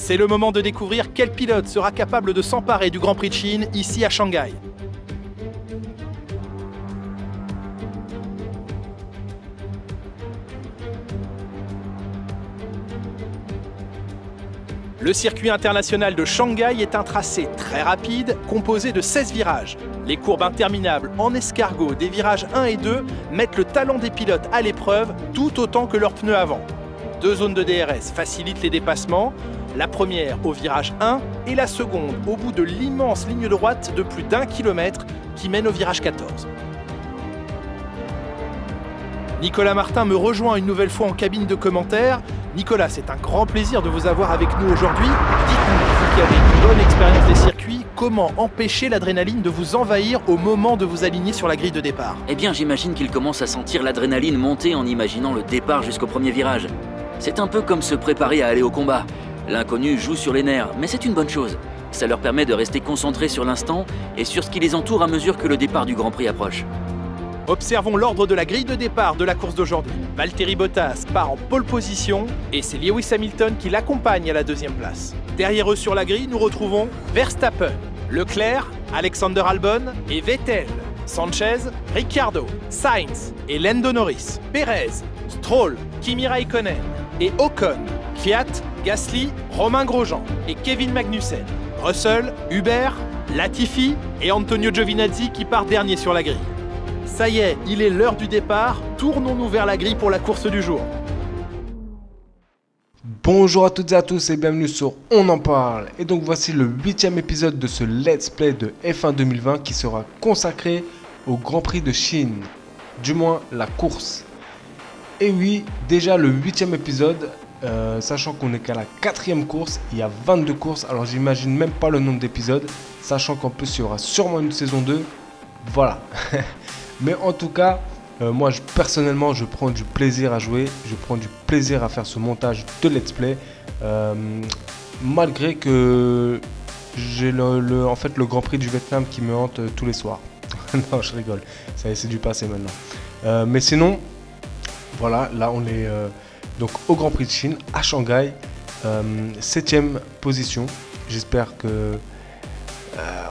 C'est le moment de découvrir quel pilote sera capable de s'emparer du Grand Prix de Chine ici à Shanghai. Le circuit international de Shanghai est un tracé très rapide, composé de 16 virages. Les courbes interminables en escargot des virages 1 et 2 mettent le talent des pilotes à l'épreuve tout autant que leurs pneus avant. 2 zones de DRS facilitent les dépassements, la première au virage 1 et la seconde au bout de l'immense ligne droite de plus d'1 kilomètre qui mène au virage 14. Nicolas Martin me rejoint une nouvelle fois en cabine de commentaires. Nicolas, c'est un grand plaisir de vous avoir avec nous aujourd'hui. Dites-nous, vous qui avez une bonne expérience des circuits, comment empêcher l'adrénaline de vous envahir au moment de vous aligner sur la grille de départ? Eh bien, j'imagine qu'il commence à sentir l'adrénaline monter en imaginant le départ jusqu'au premier virage. C'est un peu comme se préparer à aller au combat. L'inconnu joue sur les nerfs, mais c'est une bonne chose. Ça leur permet de rester concentrés sur l'instant et sur ce qui les entoure à mesure que le départ du Grand Prix approche. Observons l'ordre de la grille de départ de la course d'aujourd'hui. Valtteri Bottas part en pole position et c'est Lewis Hamilton qui l'accompagne à la deuxième place. Derrière eux sur la grille, nous retrouvons Verstappen, Leclerc, Alexander Albon et Vettel, Sanchez, Ricciardo, Sainz et Lando Norris, Perez, Stroll, Kimi Raikkonen et Ocon, Kvyat, Gasly, Romain Grosjean et Kevin Magnussen, Russell, Hubert, Latifi et Antonio Giovinazzi qui part dernier sur la grille. Ça y est, il est l'heure du départ, tournons-nous vers la grille pour la course du jour. Bonjour à toutes et à tous et bienvenue sur On en parle. Et donc voici le 8e épisode de ce Let's Play de F1 2020 qui sera consacré au Grand Prix de Chine, du moins la course. Et oui, déjà le 8e épisode, sachant qu'on est qu'à la 4e course, il y a 22 courses, alors j'imagine même pas le nombre d'épisodes, sachant qu'en plus il y aura sûrement une saison 2, voilà. Mais en tout cas, moi personnellement je prends du plaisir à jouer, je prends du plaisir à faire ce montage de let's play, malgré que j'ai en fait le Grand Prix du Vietnam qui me hante tous les soirs. Non, je rigole, ça c'est du passé maintenant. Mais sinon, voilà, là on est donc au Grand Prix de Chine à Shanghai, 7e position. J'espère que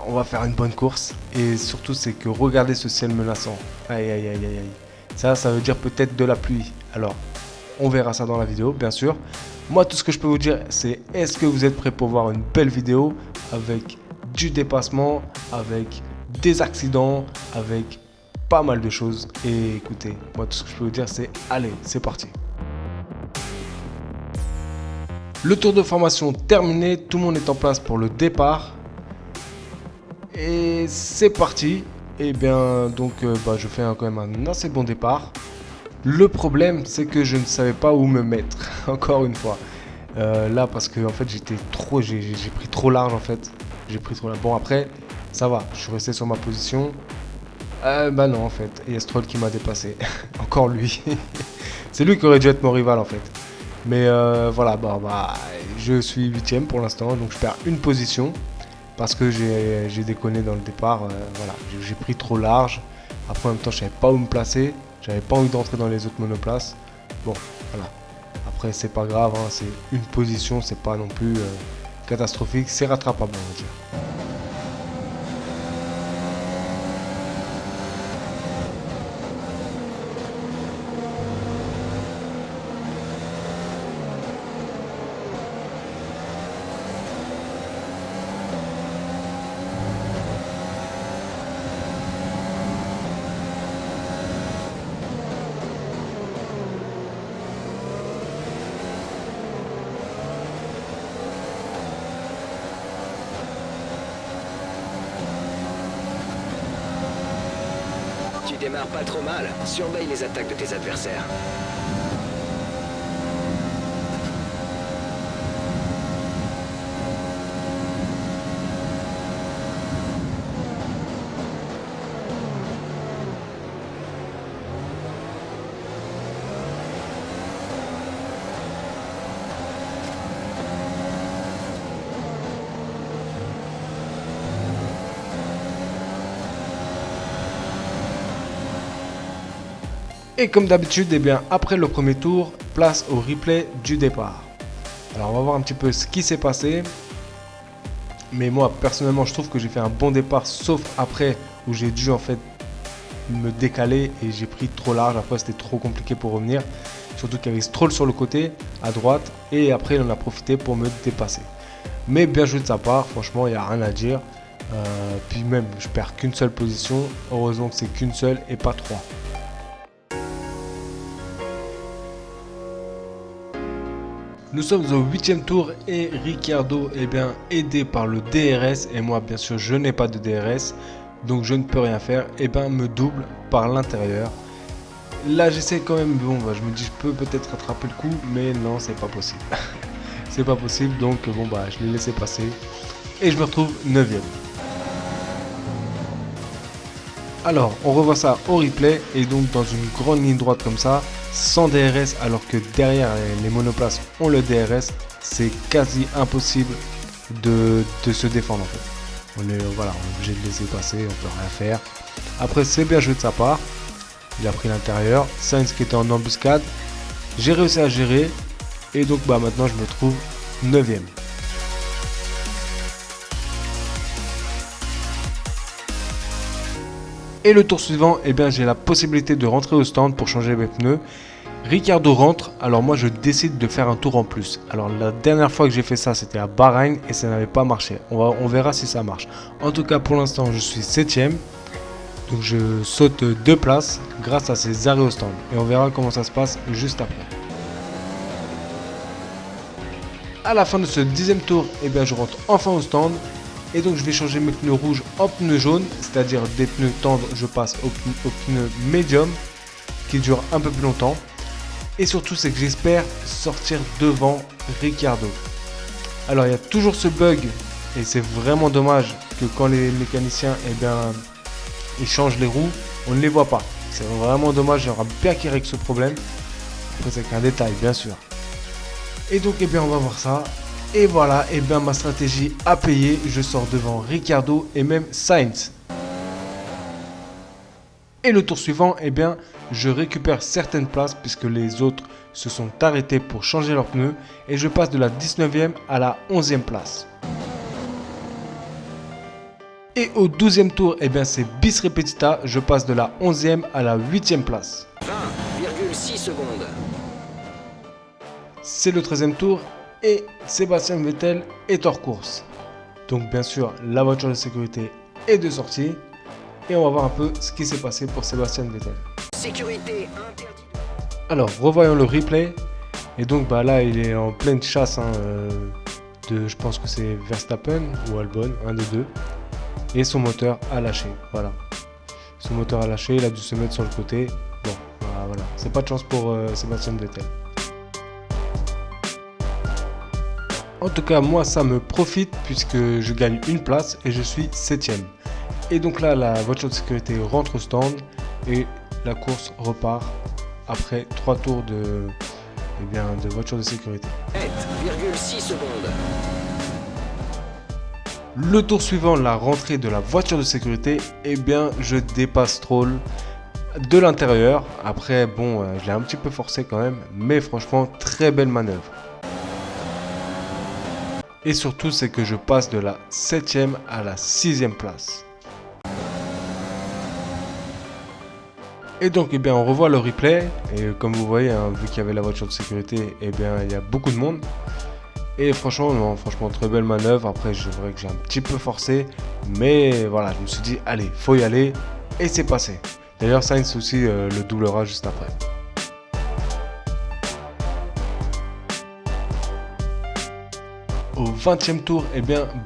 on va faire une bonne course et surtout c'est que regardez ce ciel menaçant, aïe aïe aïe aïe, ça veut dire peut-être de la pluie, alors on verra ça dans la vidéo bien sûr. Moi tout ce que je peux vous dire c'est est-ce que vous êtes prêts pour voir une belle vidéo avec du dépassement, avec des accidents, avec pas mal de choses. Et écoutez, moi tout ce que je peux vous dire c'est allez, c'est parti. Le tour de formation terminé, tout le monde est en place pour le départ. Et c'est parti. Et bien donc je fais quand même un assez bon départ. Le problème c'est que je ne savais pas où me mettre. Encore une fois. Là parce que en fait j'ai pris trop large en fait. Bon après ça va. Je suis resté sur ma position. Non en fait. Et Stroll qui m'a dépassé. Encore lui. C'est lui qui aurait dû être mon rival en fait. Mais voilà je suis 8ème pour l'instant. Donc je perds une position. Parce que j'ai déconné dans le départ, voilà, j'ai pris trop large. Après en même temps je savais pas où me placer, j'avais pas envie d'entrer dans les autres monoplaces. Bon voilà, après c'est pas grave, hein, c'est une position, c'est pas non plus catastrophique, c'est rattrapable on va dire. Tu démarres pas trop mal, surveille les attaques de tes adversaires. Et comme d'habitude, après le premier tour, place au replay du départ. Alors on va voir un petit peu ce qui s'est passé. Mais moi personnellement je trouve que j'ai fait un bon départ, sauf après où j'ai dû en fait me décaler et j'ai pris trop large. Après c'était trop compliqué pour revenir. Surtout qu'il y avait Stroll sur le côté à droite et après il en a profité pour me dépasser. Mais bien joué de sa part, franchement il n'y a rien à dire. Puis même je perds qu'une seule position. Heureusement que c'est qu'une seule et pas trois. Nous sommes au 8e tour et Ricciardo est bien aidé par le DRS et moi bien sûr je n'ai pas de DRS donc je ne peux rien faire et bien me double par l'intérieur. Là j'essaie quand même, bon bah, je me dis je peux peut-être rattraper le coup mais non c'est pas possible. C'est pas possible donc bon bah je l'ai laissé passer et je me retrouve 9e. Alors on revoit ça au replay et donc dans une grande ligne droite comme ça, sans DRS alors que derrière les monoplaces ont le DRS, c'est quasi impossible de se défendre en fait. On est obligé de laisser passer, on peut rien faire. Après c'est bien joué de sa part, il a pris l'intérieur, Sainz qui était en embuscade, j'ai réussi à gérer et donc bah maintenant je me trouve 9e. Et le tour suivant, eh bien, j'ai la possibilité de rentrer au stand pour changer mes pneus. Ricciardo rentre, alors moi je décide de faire un tour en plus. Alors la dernière fois que j'ai fait ça, c'était à Bahreïn et ça n'avait pas marché. On verra si ça marche. En tout cas, pour l'instant, je suis 7e. Donc je saute 2 places grâce à ces arrêts au stand. Et on verra comment ça se passe juste après. À la fin de ce 10e tour, eh bien, je rentre enfin au stand. Et donc je vais changer mes pneus rouges en pneus jaunes, c'est-à-dire des pneus tendres, je passe aux pneus médium qui durent un peu plus longtemps. Et surtout c'est que j'espère sortir devant Ricciardo. Alors il y a toujours ce bug et c'est vraiment dommage que quand les mécaniciens ils changent les roues, on ne les voit pas. C'est vraiment dommage, j'aurais bien qu'ils règlent ce problème. Après c'est qu'un détail bien sûr. Et donc on va voir ça. Et voilà, ma stratégie a payé, je sors devant Ricciardo et même Sainz. Et le tour suivant, je récupère certaines places puisque les autres se sont arrêtés pour changer leurs pneus et je passe de la 19e à la 11e place. Et au 12e tour, c'est bis repetita, je passe de la 11e à la 8e place. 20,6 secondes. C'est le 13e tour. Et Sébastien Vettel est hors course. Donc bien sûr, la voiture de sécurité est de sortie. Et on va voir un peu ce qui s'est passé pour Sébastien Vettel. Sécurité interdite. Alors, revoyons le replay. Et donc là, il est en pleine chasse je pense que c'est Verstappen ou Albon, un des deux. Et son moteur a lâché. Voilà. Son moteur a lâché, il a dû se mettre sur le côté. Bon, voilà. C'est pas de chance pour Sébastien Vettel. En tout cas, moi, ça me profite puisque je gagne une place et je suis 7e. Et donc là, la voiture de sécurité rentre au stand et la course repart après 3 tours de voiture de sécurité. 7,6 secondes. Le tour suivant, la rentrée de la voiture de sécurité, je dépasse Stroll de l'intérieur. Après, je l'ai un petit peu forcé quand même, mais franchement, très belle manœuvre. Et surtout, c'est que je passe de la 7e à la 6e place. Et donc, on revoit le replay. Et comme vous voyez, vu qu'il y avait la voiture de sécurité, il y a beaucoup de monde. Et franchement, très belle manœuvre. Après, c'est vrai que j'ai un petit peu forcé. Mais voilà, je me suis dit, allez, faut y aller. Et c'est passé. D'ailleurs, Sainz aussi le doublera juste après. Au 20e tour,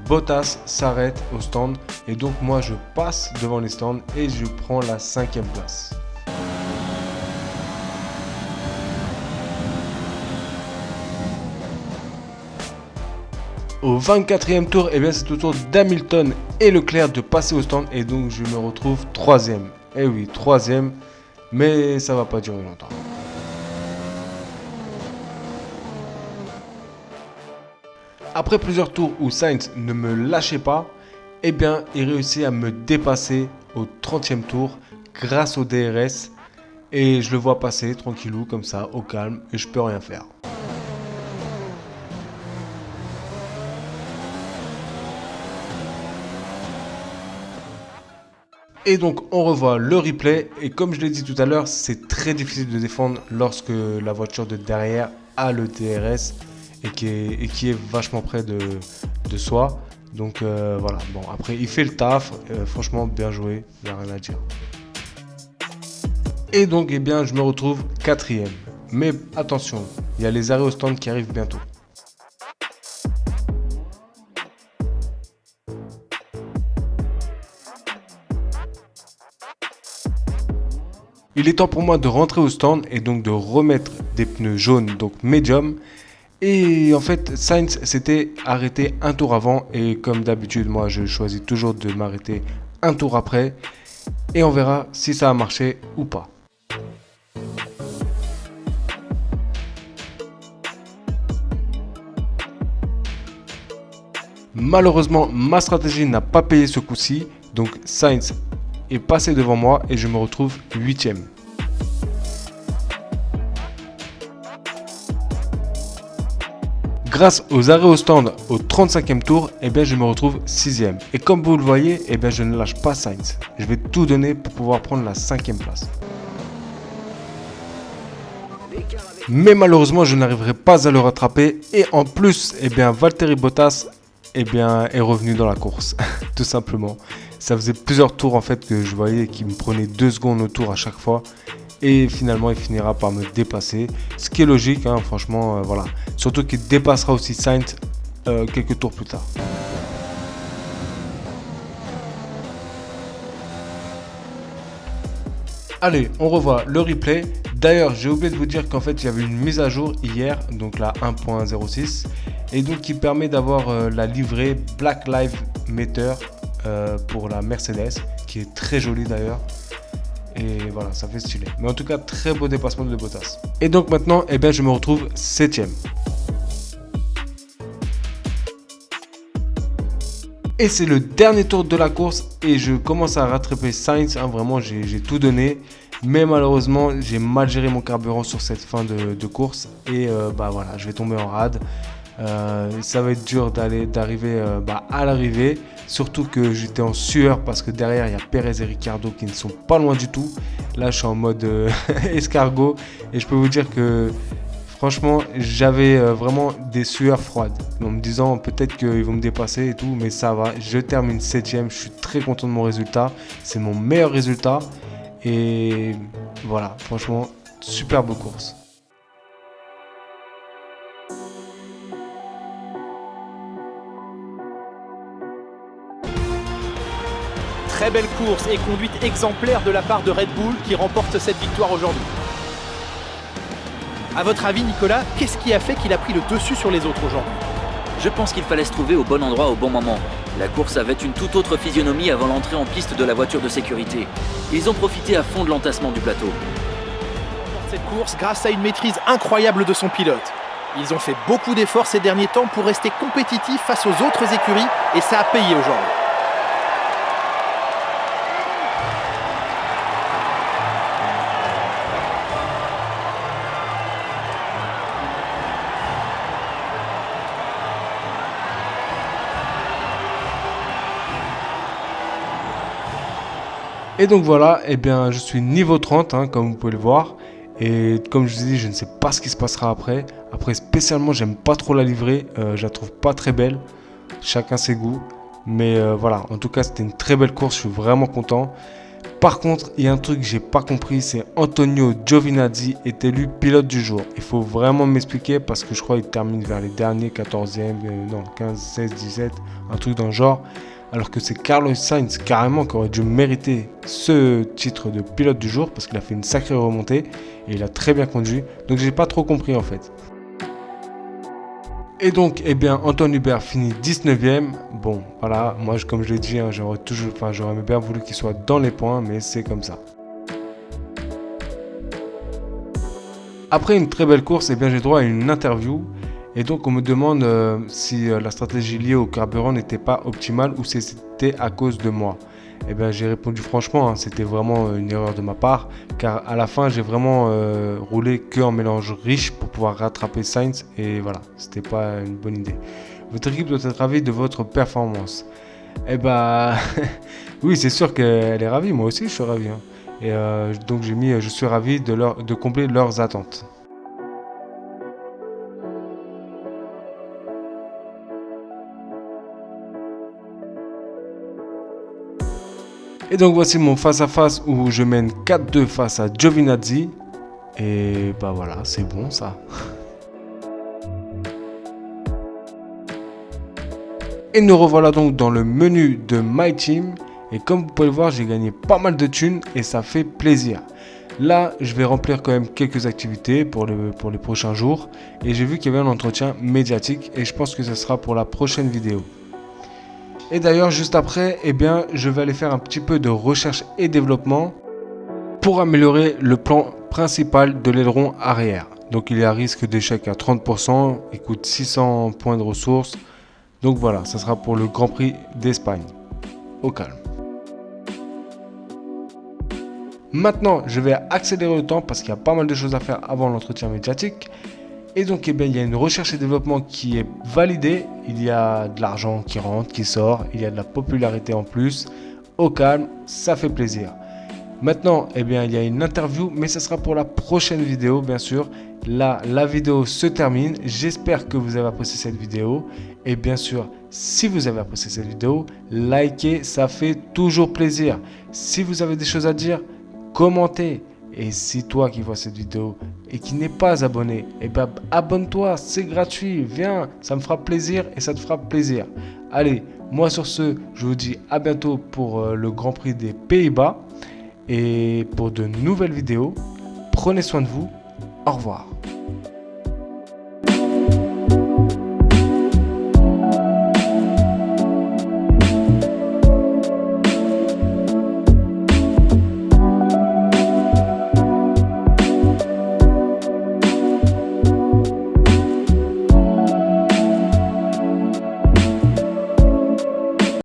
Bottas s'arrête au stand et donc moi je passe devant les stands et je prends la 5e place. Au 24e tour, c'est au tour d'Hamilton et Leclerc de passer au stand et donc je me retrouve 3e. Et oui, 3e, mais ça va pas durer longtemps. Après plusieurs tours où Sainz ne me lâchait pas, il réussit à me dépasser au 30e tour grâce au DRS. Et je le vois passer tranquillou comme ça, au calme, et je peux rien faire. Et donc on revoit le replay et comme je l'ai dit tout à l'heure, c'est très difficile de défendre lorsque la voiture de derrière a le DRS et qui est vachement près de soi. Donc voilà, bon après il fait le taf, franchement bien joué, il n'y a rien à dire. Et donc eh bien je me retrouve 4ème. Mais attention, il y a les arrêts au stand qui arrivent bientôt. Il est temps pour moi de rentrer au stand et donc de remettre des pneus jaunes, donc médium. Et en fait, Sainz s'était arrêté un tour avant et comme d'habitude, moi je choisis toujours de m'arrêter un tour après. Et on verra si ça a marché ou pas. Malheureusement, ma stratégie n'a pas payé ce coup-ci, donc Sainz est passé devant moi et je me retrouve 8ème. Grâce aux arrêts au stand au 35e tour, eh bien, je me retrouve 6ème. Et comme vous le voyez, eh bien, je ne lâche pas Sainz. Je vais tout donner pour pouvoir prendre la 5e place. Mais malheureusement, je n'arriverai pas à le rattraper. Et en plus, eh bien, Valtteri Bottas eh bien, est revenu dans la course, tout simplement. Ça faisait plusieurs tours en fait que je voyais qu'il me prenait 2 secondes au tour à chaque fois. Et finalement, il finira par me dépasser. Ce qui est logique, hein, franchement, voilà. Surtout qu'il dépassera aussi Sainz quelques tours plus tard. Allez, on revoit le replay. D'ailleurs, j'ai oublié de vous dire qu'en fait, il y avait une mise à jour hier, donc la 1.06, et donc qui permet d'avoir la livrée Black Lives Matter pour la Mercedes, qui est très jolie d'ailleurs. Et voilà, ça fait stylé. Mais en tout cas, très beau dépassement de Bottas. Et donc maintenant, eh bien, je me retrouve 7ème. Et c'est le dernier tour de la course et je commence à rattraper Sainz. Hein, vraiment, j'ai tout donné. Mais malheureusement, j'ai mal géré mon carburant sur cette fin de course. Et bah voilà, je vais tomber en rade. Ça va être dur d'arriver à l'arrivée. Surtout que j'étais en sueur parce que derrière, il y a Perez et Ricciardo qui ne sont pas loin du tout. Là, je suis en mode escargot. Et je peux vous dire que franchement, j'avais vraiment des sueurs froides. En me disant peut-être qu'ils vont me dépasser et tout. Mais ça va, je termine 7ème. Je suis très content de mon résultat. C'est mon meilleur résultat. Et voilà, franchement, superbe course. Très belle course et conduite exemplaire de la part de Red Bull qui remporte cette victoire aujourd'hui. A votre avis, Nicolas, qu'est-ce qui a fait qu'il a pris le dessus sur les autres aujourd'hui? Je pense qu'il fallait se trouver au bon endroit au bon moment. La course avait une toute autre physionomie avant l'entrée en piste de la voiture de sécurité. Ils ont profité à fond de l'entassement du plateau. Cette course grâce à une maîtrise incroyable de son pilote. Ils ont fait beaucoup d'efforts ces derniers temps pour rester compétitifs face aux autres écuries et ça a payé aujourd'hui. Et donc voilà, eh bien, je suis niveau 30, hein, comme vous pouvez le voir. Et comme je vous dis, je ne sais pas ce qui se passera après. Après, spécialement, j'aime pas trop la livrée. Je la trouve pas très belle. Chacun ses goûts. Mais voilà, en tout cas, c'était une très belle course. Je suis vraiment content. Par contre, il y a un truc que j'ai pas compris. C'est Antonio Giovinazzi est élu pilote du jour. Il faut vraiment m'expliquer parce que je crois qu'il termine vers les derniers 14e, non, 15, 16, 17, un truc dans le genre. Alors que c'est Carlos Sainz carrément qui aurait dû mériter ce titre de pilote du jour parce qu'il a fait une sacrée remontée et il a très bien conduit. Donc j'ai pas trop compris en fait. Et donc eh bien Antoine Hubert finit 19ème. Bon voilà, moi comme je l'ai dit, hein, j'aurais bien voulu qu'il soit dans les points, mais c'est comme ça. Après une très belle course, eh bien j'ai droit à une interview. Et donc on me demande si la stratégie liée au carburant n'était pas optimale ou si c'était à cause de moi. Et bien j'ai répondu franchement, hein, c'était vraiment une erreur de ma part, car à la fin j'ai vraiment roulé qu'en mélange riche pour pouvoir rattraper Sainz et voilà, c'était pas une bonne idée. Votre équipe doit être ravie de votre performance. Eh bah, oui, c'est sûr qu'elle est ravie, moi aussi je suis ravi. Hein. Et donc j'ai mis je suis ravi de combler leurs attentes. Et donc voici mon face-à-face où je mène 4-2 face à Giovinazzi. Et bah voilà, c'est bon ça. Et nous revoilà donc dans le menu de My Team. Et comme vous pouvez le voir, j'ai gagné pas mal de thunes et ça fait plaisir. Là, je vais remplir quand même quelques activités pour les prochains jours. Et j'ai vu qu'il y avait un entretien médiatique et je pense que ce sera pour la prochaine vidéo. Et d'ailleurs, juste après, eh bien, je vais aller faire un petit peu de recherche et développement pour améliorer le plan principal de l'aileron arrière. Donc il y a risque d'échec à 30%, il coûte 600 points de ressources. Donc voilà, ça sera pour le Grand Prix d'Espagne. Au calme. Maintenant, je vais accélérer le temps parce qu'il y a pas mal de choses à faire avant l'entretien médiatique. Et donc, eh bien, il y a une recherche et développement qui est validée. Il y a de l'argent qui rentre, qui sort. Il y a de la popularité en plus. Au calme, ça fait plaisir. Maintenant, eh bien, il y a une interview, mais ce sera pour la prochaine vidéo, bien sûr. Là, la vidéo se termine. J'espère que vous avez apprécié cette vidéo. Et bien sûr, si vous avez apprécié cette vidéo, likez, ça fait toujours plaisir. Si vous avez des choses à dire, commentez. Et si toi qui vois cette vidéo et qui n'es pas abonné, eh ben abonne-toi, c'est gratuit, viens, ça me fera plaisir et ça te fera plaisir. Allez, moi sur ce, je vous dis à bientôt pour le Grand Prix des Pays-Bas et pour de nouvelles vidéos. Prenez soin de vous, au revoir.